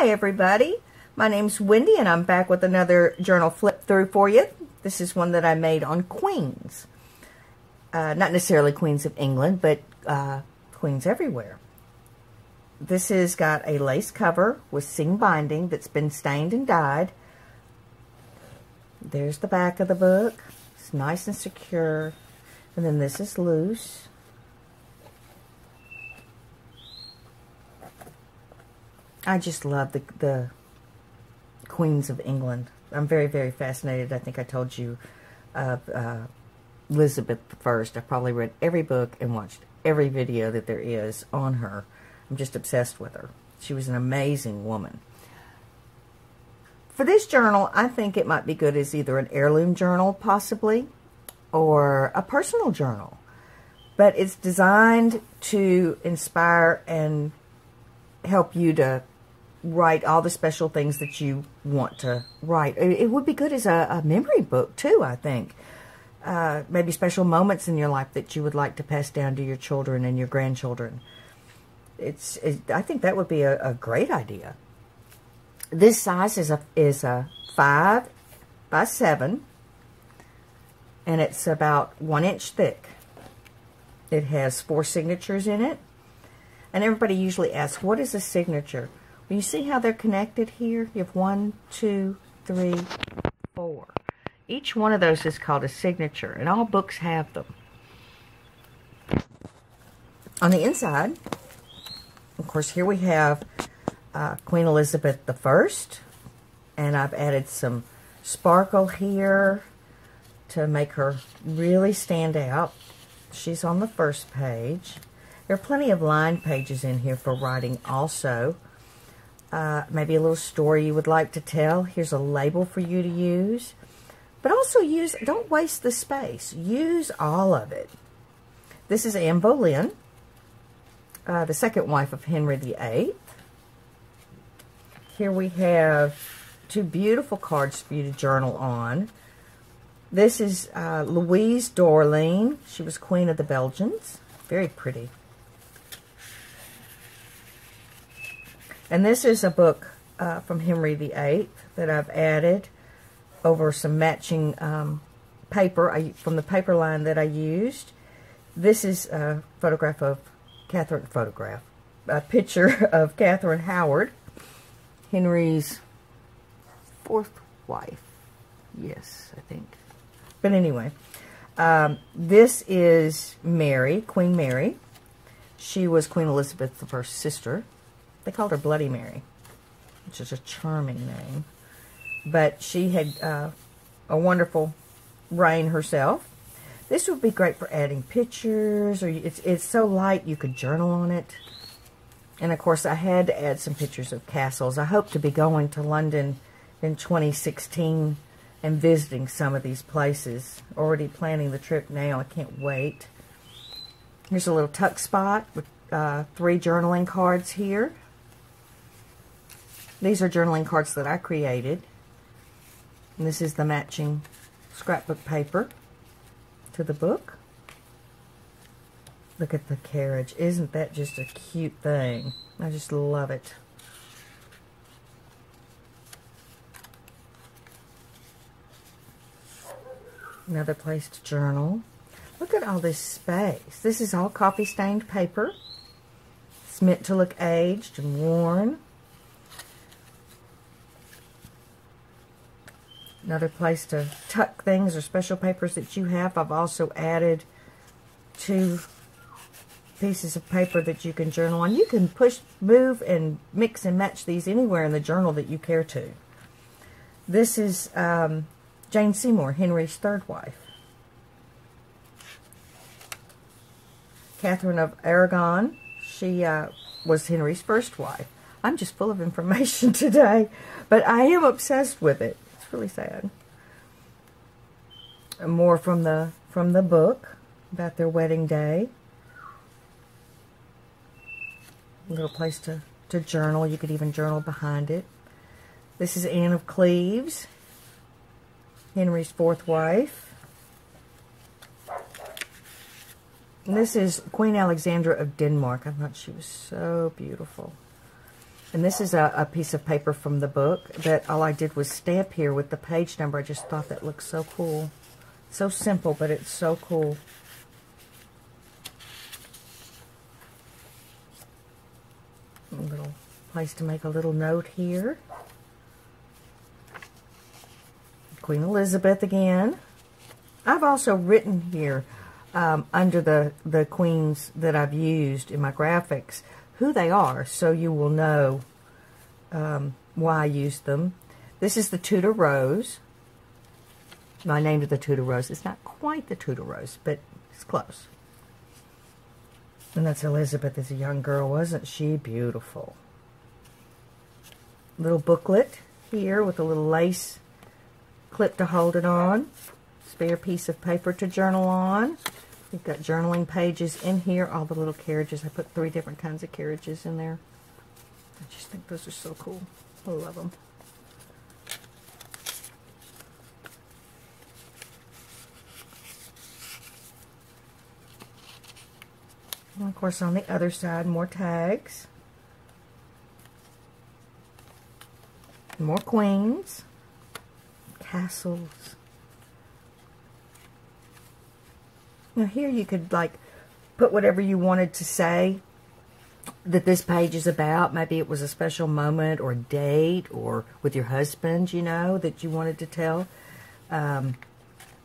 Hi everybody, my name's Wendy and I'm back with another journal flip through for you. This is one that I made on queens. Not necessarily queens of England, but queens everywhere. This has got a lace cover with seam binding that's been stained and dyed. There's the back of the book. It's nice and secure. And then this is loose. I just love the Queens of England. I'm very, very fascinated. I think I told you of Elizabeth I. I've probably read every book and watched every video that there is on her. I'm just obsessed with her. She was an amazing woman. For this journal, I think it might be good as either an heirloom journal, possibly, or a personal journal. But it's designed to inspire and help you to write all the special things that you want to write. It would be good as a memory book, too, I think. Maybe special moments in your life that you would like to pass down to your children and your grandchildren. I think that would be a great idea. This size is a 5 by 7, and it's about 1 inch thick. It has 4 signatures in it, and everybody usually asks, what is a signature? Well, you see how they're connected here? You have 1, 2, 3, 4. Each one of those is called a signature, and all books have them. On the inside, of course, here we have Queen Elizabeth I, and I've added some sparkle here to make her really stand out. She's on the first page. There are plenty of line pages in here for writing also. Maybe a little story you would like to tell. Here's a label for you to use. But also don't waste the space. Use all of it. This is Anne Boleyn, the second wife of Henry VIII. Here we have 2 beautiful cards for you to journal on. This is Louise d'Orléans. She was Queen of the Belgians. Very pretty. And this is a book from Henry VIII that I've added over some matching paper from the paper line that I used. This is a photograph of a picture of Catherine Howard, Henry's 4th wife. Yes, I think. But anyway, this is Mary, Queen Mary. She was Queen Elizabeth I's sister. They called her Bloody Mary, which is a charming name. But she had a wonderful reign herself. This would be great for adding pictures, or it's so light you could journal on it. And of course, I had to add some pictures of castles. I hope to be going to London in 2016 and visiting some of these places. Already planning the trip now. I can't wait. Here's a little tuck spot with 3 journaling cards here. These are journaling cards that I created. And this is the matching scrapbook paper to the book. Look at the carriage. Isn't that just a cute thing? I just love it. Another place to journal. Look at all this space. This is all coffee-stained paper. It's meant to look aged and worn. Another place to tuck things or special papers that you have. I've also added 2 pieces of paper that you can journal on. You can move, and mix and match these anywhere in the journal that you care to. This is Jane Seymour, Henry's 3rd wife. Catherine of Aragon, she was Henry's 1st wife. I'm just full of information today, but I am obsessed with it. Really sad. More from the book about their wedding day. A little place to journal. You could even journal behind it. This is Anne of Cleves, Henry's 4th wife. And this is Queen Alexandra of Denmark. I thought she was so beautiful. And this is a piece of paper from the book that all I did was stamp here with the page number. I just thought that looked so cool. So simple, but it's so cool. A little place to make a little note here. Queen Elizabeth again. I've also written here under the queens that I've used in my graphics who they are, so you will know why I used them. This is the Tudor Rose. I named it the Tudor Rose. It's not quite the Tudor Rose, but it's close. And that's Elizabeth as a young girl. Wasn't she beautiful? Little booklet here with a little lace clip to hold it on. Spare piece of paper to journal on. We've got journaling pages in here. All the little carriages. I put 3 different kinds of carriages in there. I just think those are so cool. I love them. And of course, on the other side, more tags. More queens. Castles. Now here you could like put whatever you wanted to say that this page is about. Maybe it was a special moment or date or with your husband, you know, that you wanted to tell.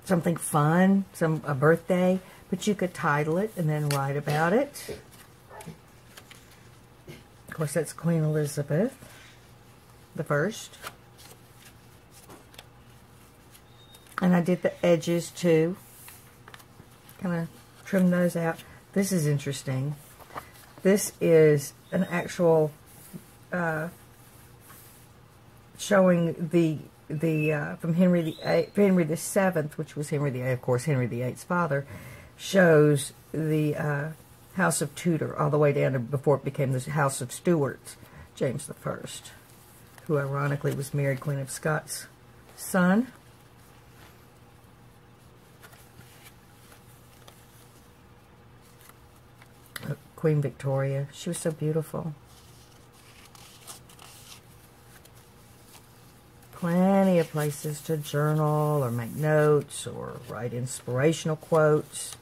Something fun, a birthday, but you could title it and then write about it. Of course, that's Queen Elizabeth the First. And I did the edges too. Kind of trim those out. This is interesting. This is an actual showing the from Henry the Seventh, which was Henry the Eighth, of course, Henry VIII's father, shows the House of Tudor all the way down to before it became the House of Stuarts, James the First, who ironically was married Queen of Scots' son. Queen Victoria. She was so beautiful. Plenty of places to journal or make notes or write inspirational quotes.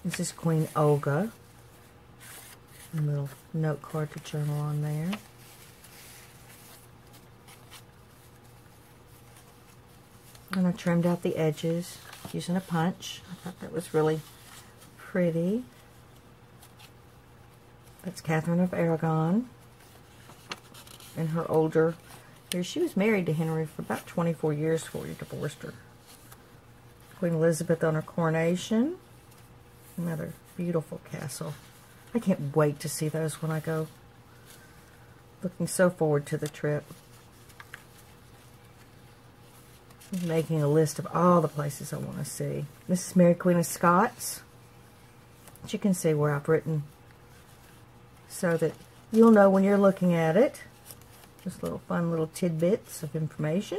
This is Queen Olga. A little note card to journal on there. And I trimmed out the edges using a punch. I thought that was really pretty. That's Catherine of Aragon. And her older years. She was married to Henry for about 24 years before he divorced her. Queen Elizabeth on her coronation. Another beautiful castle. I can't wait to see those when I go. Looking so forward to the trip. Making a list of all the places I want to see. This is Mary Queen of Scots. But you can see where I've written so that you'll know when you're looking at it. Just little fun little tidbits of information.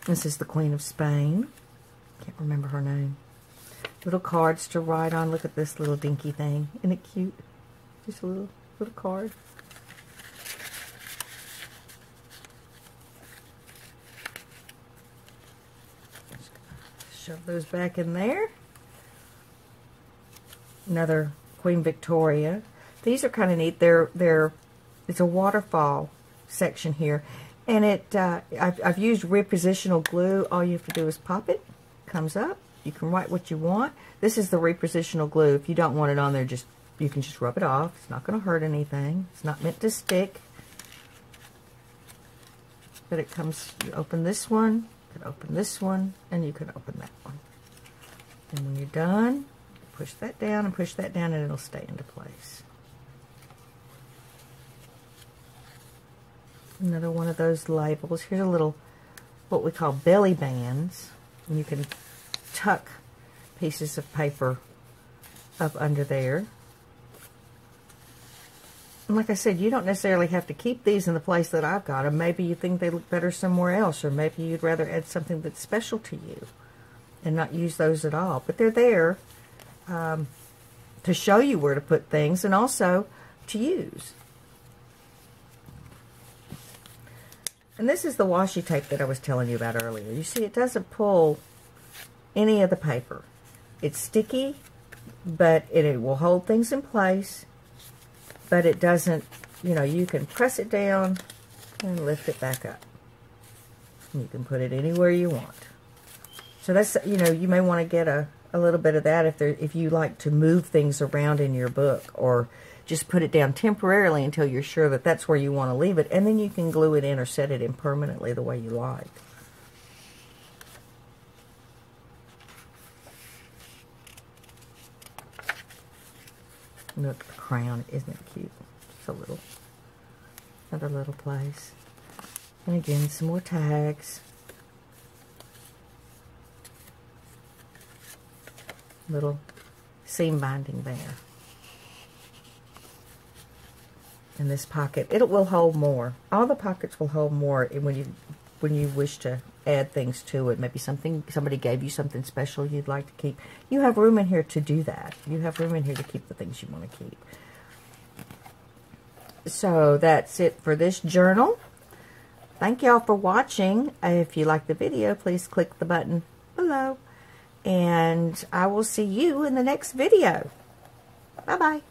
This is the Queen of Spain. Can't remember her name. Little cards to write on. Look at this little dinky thing. Isn't it cute? Just a little card. Shove those back in there. Another Queen Victoria. These are kind of neat. It's a waterfall section here, and I've used repositional glue. All you have to do is pop it. Comes up. You can write what you want. This is the repositional glue. If you don't want it on there, you can just rub it off. It's not going to hurt anything. It's not meant to stick. But it comes. You open this one. You can open this one, and you can open that one. And when you're done, push that down and push that down, and it'll stay into place. Another one of those labels. Here's a little, what we call belly bands. And you can tuck pieces of paper up under there. And like I said, you don't necessarily have to keep these in the place that I've got them. Maybe you think they look better somewhere else, or maybe you'd rather add something that's special to you and not use those at all. But they're there to show you where to put things and also to use. And this is the washi tape that I was telling you about earlier. You see, it doesn't pull any of the paper. It's sticky, but it will hold things in place, but it doesn't, you know, you can press it down and lift it back up. You can put it anywhere you want. So that's, you know, you may want to get a little bit of that if you like to move things around in your book, or just put it down temporarily until you're sure that that's where you want to leave it, and then you can glue it in or set it in permanently the way you like. Look, the crown, isn't it cute? It's a little, another little place. And again, some more tags. Little seam binding there. And this pocket, it will hold more. All the pockets will hold more when you wish to add things to it. Maybe somebody gave you something special you'd like to keep. You have room in here to do that. You have room in here to keep the things you want to keep. So that's it for this journal. Thank y'all for watching. If you like the video, please click the button below. And I will see you in the next video. Bye-bye.